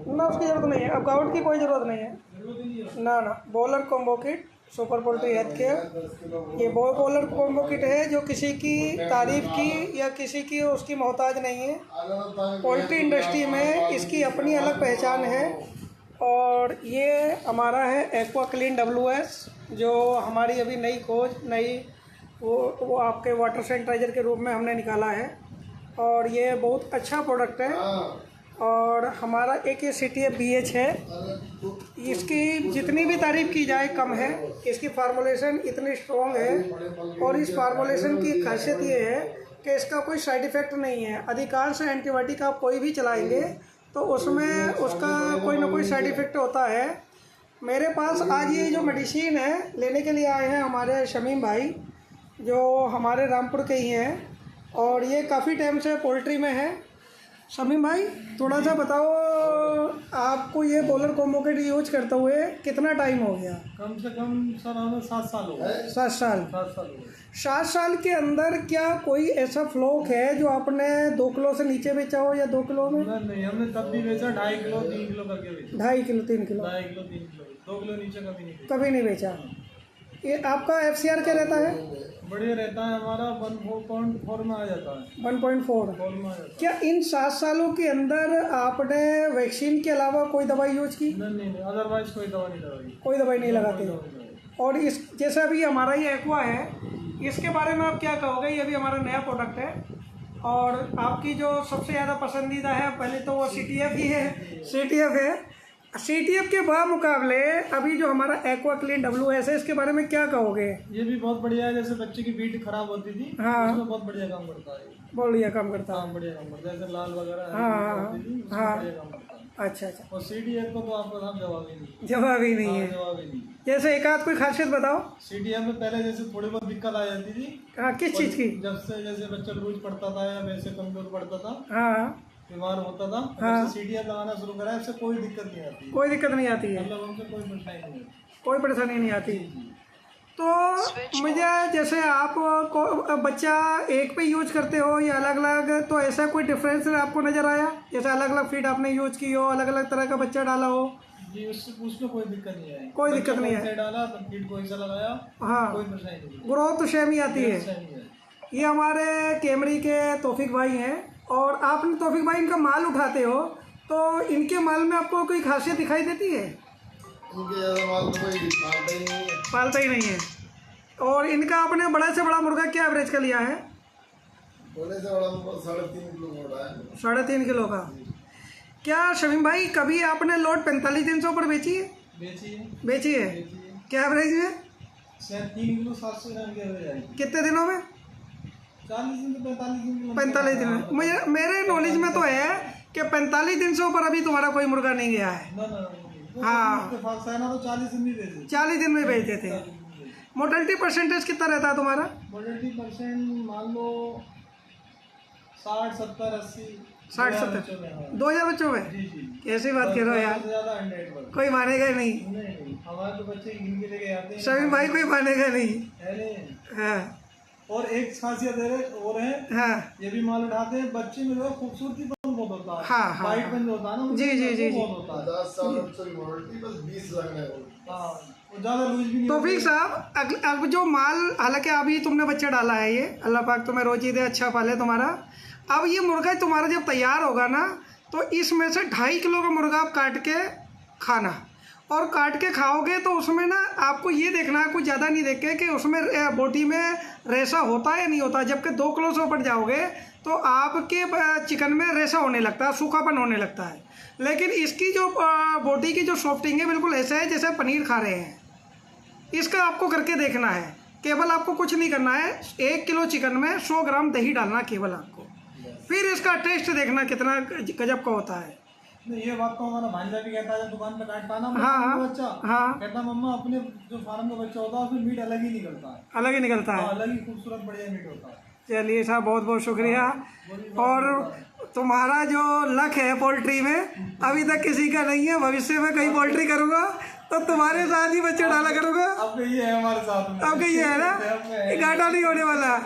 ना उसकी ज़रूरत नहीं है, अब गाउट की कोई ज़रूरत नहीं है। ना ना, bowler combo kit super poultry health care, ये बॉलर कॉम्बो किट है जो किसी की तारीफ़ की या किसी की उसकी मोहताज नहीं है। पोल्ट्री इंडस्ट्री में इसकी अपनी अलग पहचान है। और ये हमारा है एक्वा क्लीन WS, जो हमारी अभी नई खोज, नई वो आपके वाटर सैनिटाइज़र के रूप में हमने निकाला है। और ये बहुत अच्छा प्रोडक्ट है। और हमारा एक ये CTF BH है, इसकी जितनी भी तारीफ़ की जाए कम है। इसकी फार्मूलेशन इतनी स्ट्रॉन्ग है और इस फार्मूलेशन की खासियत ये है कि इसका कोई साइड इफ़ेक्ट नहीं है। अधिकांश एंटीबायोटिक आप कोई भी चलाएंगे तो उसमें उसका कोई ना कोई साइड इफ़ेक्ट होता है। मेरे पास आज ये जो मेडिसिन है लेने के लिए आए हैं हमारे शमीम भाई, जो हमारे रामपुर के ही हैं और ये काफ़ी टाइम से पोल्ट्री में है। शमीम भाई, थोड़ा सा बताओ, आपको ये बॉलर कॉम्बो किट यूज करते हुए कितना टाइम हो गया? कम से कम सर हमें 7 साल हो गए। 7 साल? 7 साल हो गए। 7 साल के अंदर क्या कोई ऐसा फ्लॉक है जो आपने 2 किलो से नीचे बेचा हो या 2 किलो में? नहीं, हमने तब भी बेचा 2.5 किलो 3 किलो करके बेचा। 2.5 kilo 3 kilo? 2.5 kilo 3 kilo, 2 kilo नीचे कभी नहीं बेचा। ये आपका FCR क्या रहता है? बढ़िया रहता है हमारा, 1.4 में आ जाता है। 1.4 में आ जाता है। क्या इन 7 सालों के अंदर आपने वैक्सीन के अलावा कोई दवाई यूज की? नहीं, अदरवाइज कोई दवा नहीं लगाई। कोई दवाई नहीं लगाते? और इस जैसे अभी हमारा ये एक्वा है, इसके बारे में आप क्या कहोगे? ये भी हमारा नया प्रोडक्ट है और आपकी जो सबसे ज़्यादा पसंदीदा है, पहले तो वो CTF ही है। CTF है। CTF के मुकाबले अभी जो हमारा एक्वा क्लीन WS है, इसके बारे में क्या कहोगे? ये भी बहुत बढ़िया है। जैसे बच्चे की बीट खराब होती थी, हाँ, उसमें बहुत बढ़िया काम करता है। बढ़िया काम करता है। हाँ, बढ़िया काम करता है। जैसे लाल वगैरह हाँ, बढ़िया काम करता है। अच्छा। और CTF को तो आपका नाम जवाब ही नहीं। जवाब ही नहीं है। जवाब ही नहीं। जैसे एक आध कोई खासियत बताओ। CTF में पहले जैसे थोड़ी बहुत दिक्कत आ जाती थी। हाँ, किस चीज़ की? जब से जैसे बच्चा रोज पढ़ता था या वैसे कमजोर पड़ता था, हाँ, बीमार होता था, हाँ, CTF लगाना शुरू करा, इससे कोई दिक्कत नहीं आती। कोई दिक्कत नहीं आती है, मतलब हमसे कोई परेशानी नहीं होती। कोई परेशानी नहीं आती। तो मुझे जैसे आप बच्चा एक पे यूज करते हो या अलग अलग, तो ऐसा कोई डिफरेंस आपको नज़र आया? जैसे अलग अलग फीड आपने यूज की हो, अलग अलग तरह का बच्चा डाला हो? जी, उसमें कोई दिक्कत नहीं आई। कोई दिक्कत नहीं है। डाला तो फीड कोई सा लगाया, हाँ, कोई परेशानी नहीं। ग्रोथ तो सेम ही आती है। ये हमारे कैमरी के तौफीक भाई हैं और आपने तौफीक भाई इनका माल उठाते हो, तो इनके माल में आपको कोई खासियत दिखाई देती है? इनके ज़्यादा माल तो कोई पालता ही नहीं है। और इनका आपने बड़ा से बड़ा मुर्गा क्या एवरेज का लिया है? बड़े से बड़ा 3.5 किलो मोटा है। 3.5 किलो का। क्या शमीम भाई कभी आपने लोड 4500 पर बेची है? बेची है। क्या एवरेज में? 3 किलो 700 ग्राम की एवरेज आई। कितने दिनों में? 40 दिन से 45 दिन। 45 दिन में। मुझे मेरे नॉलेज में तो है कि 45 दिन से ऊपर अभी तुम्हारा कोई मुर्गा नहीं गया है। हाँ, तो 40 दिन में बेचे। 40 दिन में बेचते थे। मोर्टेलिटी परसेंटेज कितना रहता है तुम्हारा? मोर्टेलिटी परसेंट मान लो 60, 70, 80। 60-70 2000 बच्चों में? कैसी बात कर रहे हो यार, कोई मानेगा नहीं। हमारे तो बच्चे गिन के लेके आते हैं। शमीम भाई कोई मानेगा नहीं। हाँ, और एक खासियत और है, हाँ, ये भी माल उठाते हैं बच्चे में जो खूबसूरती बहुत होता है। हाँ, हाँ, वाइट बन होता है ना, जी बहुत होता है। 10 साल बस 20 लगने वो ज्यादा लूज भी नहीं। तौफीक साहब, अब जो माल, हालांकि अभी तुमने बच्चा डाला है, ये अल्लाह पाक तुम्हें रोजी दे, अच्छा पाले तुम्हारा। अब ये मुर्गा तुम्हारा जब तैयार होगा ना, तो इसमें से 2.5 किलो का मुर्गा आप काट के खाना, और काट के खाओगे तो उसमें ना आपको ये देखना है, कुछ ज़्यादा नहीं देखे कि उसमें बोटी में रेशा होता है या नहीं होता। जबकि 2 किलो से ऊपर जाओगे तो आपके चिकन में रेशा होने लगता है, सूखापन होने लगता है। लेकिन इसकी जो बोटी की जो सॉफ्टिंग है बिल्कुल ऐसा है जैसे पनीर खा रहे हैं। इसका आपको करके देखना है। केवल आपको कुछ नहीं करना है, 1 किलो चिकन में 100 ग्राम दही डालना केवल आपको, फिर इसका टेस्ट देखना कितना गजब का होता है। ये बात तो हमारा भांजा भी कहता है, दुकान पे काटता ना बच्चा, कहता मम्मा अपने जो फार्म का बच्चा होता है उसमें मीट अलग ही निकलता है। अलग ही निकलता है, अलग ही खूबसूरत बढ़िया मीट होता है। चलिए साहब, बहुत बहुत शुक्रिया। और तुम्हारा जो लक है पोल्ट्री में, अभी तक किसी का नहीं है। भविष्य में कहीं पोल्ट्री करूँगा तो तुम्हारे साथ ही बच्चे डाला करूँगा। अब ये है हमारे साथ में, अब ये है ना, घाटा नहीं होने वाला,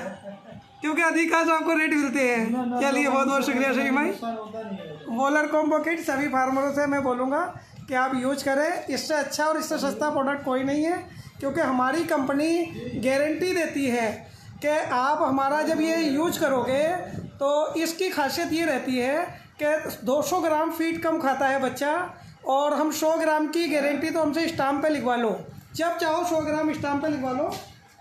क्योंकि अधिकांश आपको रेट मिलते हैं। चलिए बहुत बहुत शुक्रिया शमीम भाई। बॉलर कॉम्बो किट सभी फार्मरों से मैं बोलूँगा कि आप यूज करें। इससे अच्छा और इससे सस्ता प्रोडक्ट कोई नहीं है, क्योंकि हमारी कंपनी गारंटी देती है कि आप हमारा जब ये यूज करोगे तो इसकी खासियत ये रहती है कि 200 ग्राम फीड कम खाता है बच्चा, और हम 100 ग्राम की गारंटी तो हमसे स्टाम्प पे लिखवा लो, जब चाहो 100 ग्राम स्टाम्प पे लिखवा लो।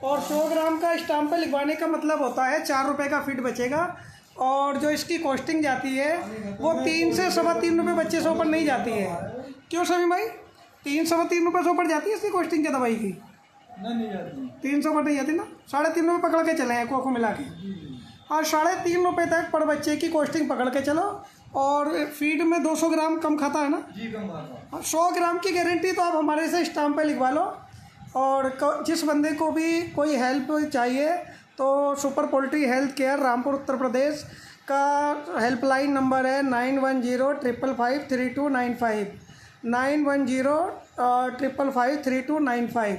और 100 ग्राम का स्टाम्प पे लिखवाने का मतलब होता है 4 रुपये का फीड बचेगा, और जो इसकी कॉस्टिंग जाती है वो 3 से 3.25 रुपये बच्चे से ऊपर नहीं जाती है। क्यों समीम भाई? 3-3.25 रुपये से ऊपर जाती है इसकी कॉस्टिंग क्या दवाई की? नहीं जाती, 300 पर नहीं जाती ना, 3.5 रुपये पकड़ के चले हैं को मिला के। और 3.5 रुपये तक पर बच्चे की कॉस्टिंग पकड़ के चलो, और फीड में 200 ग्राम कम खाता है ना जी, कम खाता है। 100 ग्राम की गारंटी तो आप हमारे से स्टाम्प पे लिखवा लो। और जिस बंदे को भी कोई हेल्प चाहिए तो super poultry health care Rampur Uttar Pradesh का हेल्पलाइन नंबर है 9105553295, 9105553295।